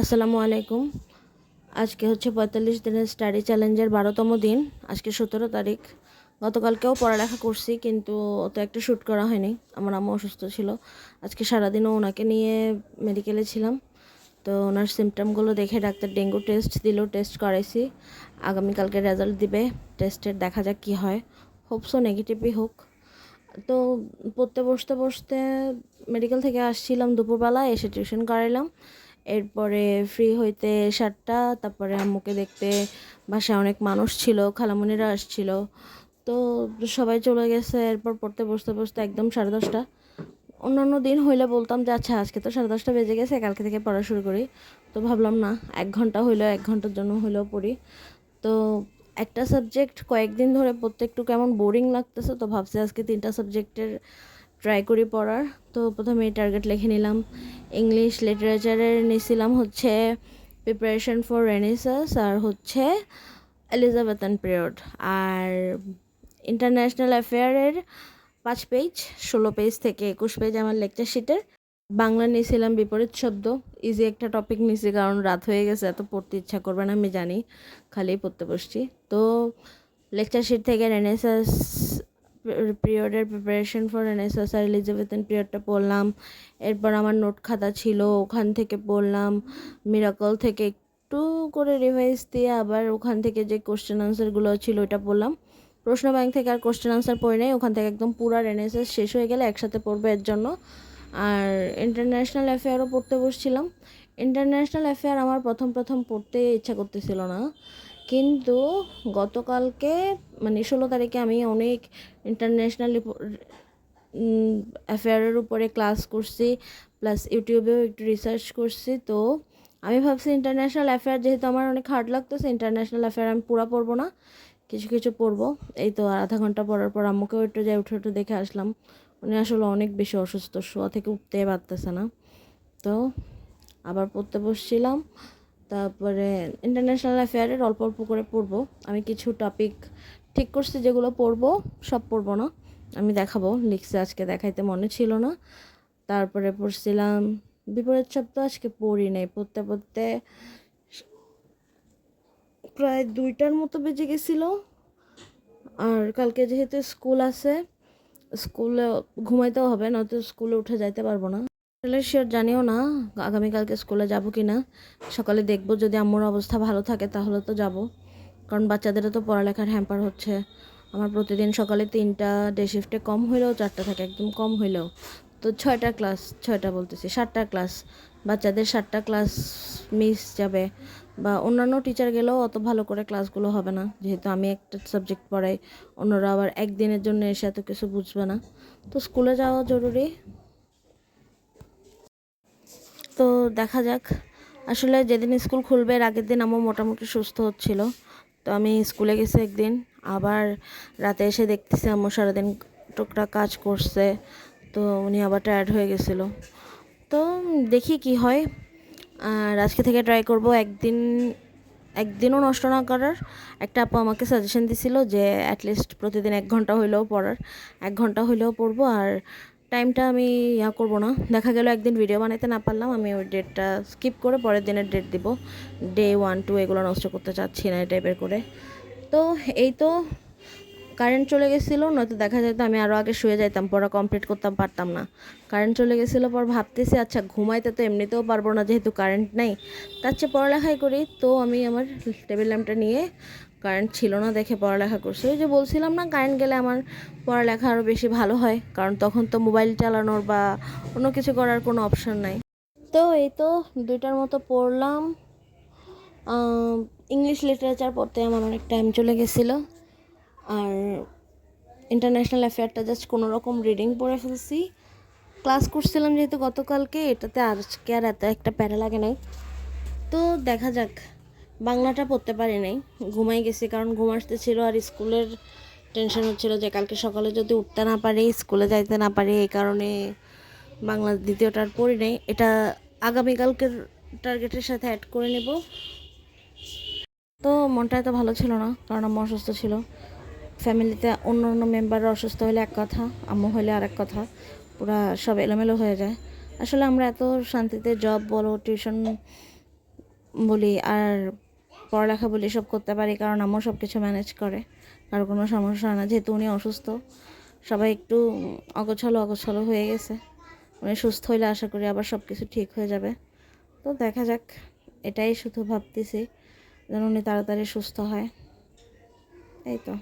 আসসালামু আলাইকুম। আজকে হচ্ছে ৪৫ দিনের স্টাডি চ্যালেঞ্জের ১২তম দিন। আজকে ১৭ তারিখ। গতকালকেও পড়ালেখা করছি, কিন্তু অত একটা শ্যুট করা হয়নি। আমার আম্মু অসুস্থ ছিল। আজকে সারাদিনও ওনাকে নিয়ে মেডিকেলে ছিলাম। তো ওনার সিমটমগুলো দেখে ডাক্তার ডেঙ্গু টেস্ট দিল, টেস্ট করাইছি। আগামীকালকে রেজাল্ট দিবে টেস্টের, দেখা যাক কী হয়। হোপসো নেগেটিভই হোক। তো পড়তে বসতে বসতে মেডিকেল থেকে আসছিলাম দুপুরবেলা, এসে টিউশন করাইলাম। এরপরে ফ্রি হইতে ৭টা, তারপরে আম্মুকে দেখতে বাসায় অনেক মানুষ ছিল, খালামণিরা আসছিল। তো সবাই চলে গেছে। এরপর পড়তে বসতে বসতে একদম 10:30। অন্যান্য দিন হইলে বলতাম যে আচ্ছা আজকে তো 10:30 বেজে গেছে, কালকে থেকে পড়া শুরু করি। তো ভাবলাম না, 1 ঘন্টা হইলেও 1 ঘন্টার জন্য হইলেও পড়ি। তো একটা সাবজেক্ট কয়েকদিন ধরে পড়তে একটু কেমন বোরিং লাগতেছে, তো ভাবছি আজকে 3টা সাবজেক্টের ট্রাই করি পড়ার। তো প্রথমে টার্গেট লিখে নিলাম। ইংলিশ লিটারেচারের নিয়েছিলাম হচ্ছে প্রিপারেশন ফর রেনেসাস, আর হচ্ছে এলিজাবেথান পিরিয়ড। আর ইন্টারন্যাশনাল অ্যাফেয়ারের 5 পেজ, 16 পেজ থেকে 21 পেজ আমার লেকচার শিটের। বাংলা নিয়েছিলাম বিপরীত শব্দ। ইজি একটা টপিক নিয়েছি, কারণ রাত হয়ে গেছে, এত পড়তে ইচ্ছা করবে না আমি জানি, খালি পড়তে বসছি। তো লেকচার শিট থেকে রেনেসাস পিরিয়ডের প্রিপারেশন ফর রেনেসাস আর এলিজাবেথান পিরিয়ডটা পড়লাম। এরপর আমার নোট খাতা ছিল, ওখান থেকে পড়লাম। মিরাকল থেকে একটু করে রিভাইজ দিয়ে আবার ওখান থেকে যে কোশ্চেন আনসারগুলো ছিল ওইটা পড়লাম। প্রশ্ন ব্যাংক থেকে আর কোশ্চেন আনসার পড়ি নাই, ওখান থেকে একদম পুরা রেনেসাস শেষ হয়ে গেলে একসাথে পড়বো এর জন্য। আর ইন্টারন্যাশনাল অ্যাফেয়ারও পড়তে বসছিলাম। ইন্টারন্যাশনাল অ্যাফেয়ার আমার প্রথম প্রথম পড়তে ইচ্ছা করতেছিল না, কিন্তু গতকালকে মানে 16 তারিখে আমি অনেক ইন্টারন্যাশনাল অ্যাফেয়ারের উপরে ক্লাস করছি, প্লাস ইউটিউবেও একটু রিসার্চ করছি। তো আমি ভাবছি ইন্টারন্যাশনাল অ্যাফেয়ার যেহেতু আমার অনেক হার্ড লাগতেছে, ইন্টারন্যাশনাল অ্যাফেয়ার আমি পুরা পড়বো না, কিছু কিছু পড়বো। এই তো আধা ঘন্টা পড়ার পর আম্মুকেও একটু যাই উঠে উঠে দেখে আসলাম। উনি আসলে অনেক বেশি অসুস্থ, শোয়া থেকে উঠতে পারতেছে না। তো আবার পড়তে বসছিলাম। তারপরে ইন্টারন্যাশনাল অ্যাফেয়ারের অল্প অল্প করে পড়বো। আমি কিছু টপিক ঠিক করছি যেগুলো পড়বো, সব পড়বো না, আমি দেখাবো। লিখছে আজকে, দেখাইতে মনে ছিল না। তারপরে পড়ছিলাম বিপরীত শব্দ, আজকে পড়ি নাই। পড়তে পড়তে প্রায় 2টার মতো বেজে গেছিলো। আর কালকে যেহেতু স্কুল আছে, স্কুলে ঘুমাইতেও হবে, নয়তো স্কুলে উঠে যাইতে পারবো না। আসলে শিওর জানিও না আগামীকালকে স্কুলে যাব কি না। সকালে দেখবো, যদি আম্মুর অবস্থা ভালো থাকে তাহলে তো যাব, কারণ বাচ্চাদেরও তো পড়ালেখার হ্যাম্পার হচ্ছে। আমার প্রতিদিন সকালে 3টা, ডে শিফটে কম হইলেও 4টা থাকে, একদম কম হইলেও। তো 6টা ক্লাস, 6টা বলতেছি 7টা ক্লাস, বাচ্চাদের 7টা ক্লাস মিস যাবে। বা অন্যান্য টিচার গেলেও অত ভালো করে ক্লাসগুলো হবে না, যেহেতু আমি একটা সাবজেক্ট পড়াই, অন্যরা আবার একদিনের জন্য এসে এত কিছু বুঝবে না। তো স্কুলে যাওয়া জরুরি। তো দেখা যাক। আসলে যেদিন স্কুল খুলবে এর আগের দিন আমার মোটামুটি সুস্থ হচ্ছিল। তো আমি স্কুলে গেছি একদিন, আবার রাতে এসে দেখতেছি আম্মু সারাদিন টুকটাক কাজ করছে। তো উনি আবার টায়ার্ড হয়ে গেছিলো। তো দেখি কি হয়। আর আজকে থেকে ট্রাই করব একদিনও নষ্ট না করার। একটা আপু আমাকে সাজেশন দিছিল যে অ্যাটলিস্ট প্রতিদিন 1 ঘন্টা হইলেও পড়ার, 1 ঘন্টা হইলেও পড়বো। আর টাইমটা আমি করবো না। দেখা গেল একদিন ভিডিও বানাইতে না পারলাম, আমি ওই ডেটটা স্কিপ করে পরের দিনের ডেট দিব। ডে 1, 2 এগুলো নষ্ট করতে চাচ্ছি না এই টাইপের করে। তো এই তো কারেন্ট চলে গেছিলো, নয়তো দেখা যেত আমি আরও আগে শুয়ে যাইতাম, পড়া কমপ্লিট করতাম পারতাম না। কারেন্ট চলে গেছিলো পর ভাবতেছি আচ্ছা ঘুমাইতে তো এমনিতেও পারবো না যেহেতু কারেন্ট নেই, তার চেয়ে পড়ালেখাই করি। তো আমি আমার টেবিল ল্যাম্পটা নিয়ে, কারেন্ট ছিল না দেখে পড়ালেখা করছি। ওই যে বলছিলাম না, কারেন্ট গেলে আমার পড়ালেখা আরও বেশি ভালো হয়, কারণ তখন তো মোবাইল চালানোর বা অন্য কিছু করার কোনো অপশন নাই। তো এই তো 2টার মতো পড়লাম। ইংলিশ লিটারেচার পড়তে আমার অনেক টাইম চলে গেছিলো। আর ইন্টারন্যাশনাল অ্যাফেয়ারটা জাস্ট কোনো রকম রিডিং পড়ে ফেলছি। ক্লাস করছিলাম যেহেতু গতকালকে, এটাতে আজকে আর এত একটা প্যারা লাগে নাই। তো দেখা যাক। বাংলাটা পড়তে পারি নাই, ঘুমাই গেছি, কারণ ঘুম আসতেছিল। আর স্কুলের টেনশন হচ্ছিলো যে কালকে সকালে যদি উঠতে না পারি, স্কুলে যাইতে না পারি, এই কারণে বাংলা দ্বিতীয়টা আর পড়ি নাই। এটা আগামীকালকের টার্গেটের সাথে অ্যাড করে নেব। তো মনটা এত ভালো ছিল না, কারণ আম্মু অসুস্থ ছিল। ফ্যামিলিতে অন্য অন্য মেম্বাররা অসুস্থ হলে এক কথা, আম্মু হলে আরেক কথা, পুরা সব এলোমেলো হয়ে যায়। আসলে আমরা এত শান্তিতে জব বলো, টিউশন বলি আর পড়ালেখা বলি সব করতে পারি, কারণ আম্মু সব কিছু ম্যানেজ করে, কারো কোনো সমস্যা হয় না। যেহেতু উনি অসুস্থ, সবাই একটু অগোছালো অগোছালো হয়ে গেছে। উনি সুস্থ হইলে আশা করি আবার সব কিছু ঠিক হয়ে যাবে। তো দেখা যাক, এটাই শুধু ভাবতেছি যেন উনি তাড়াতাড়ি সুস্থ হয়, এই তো।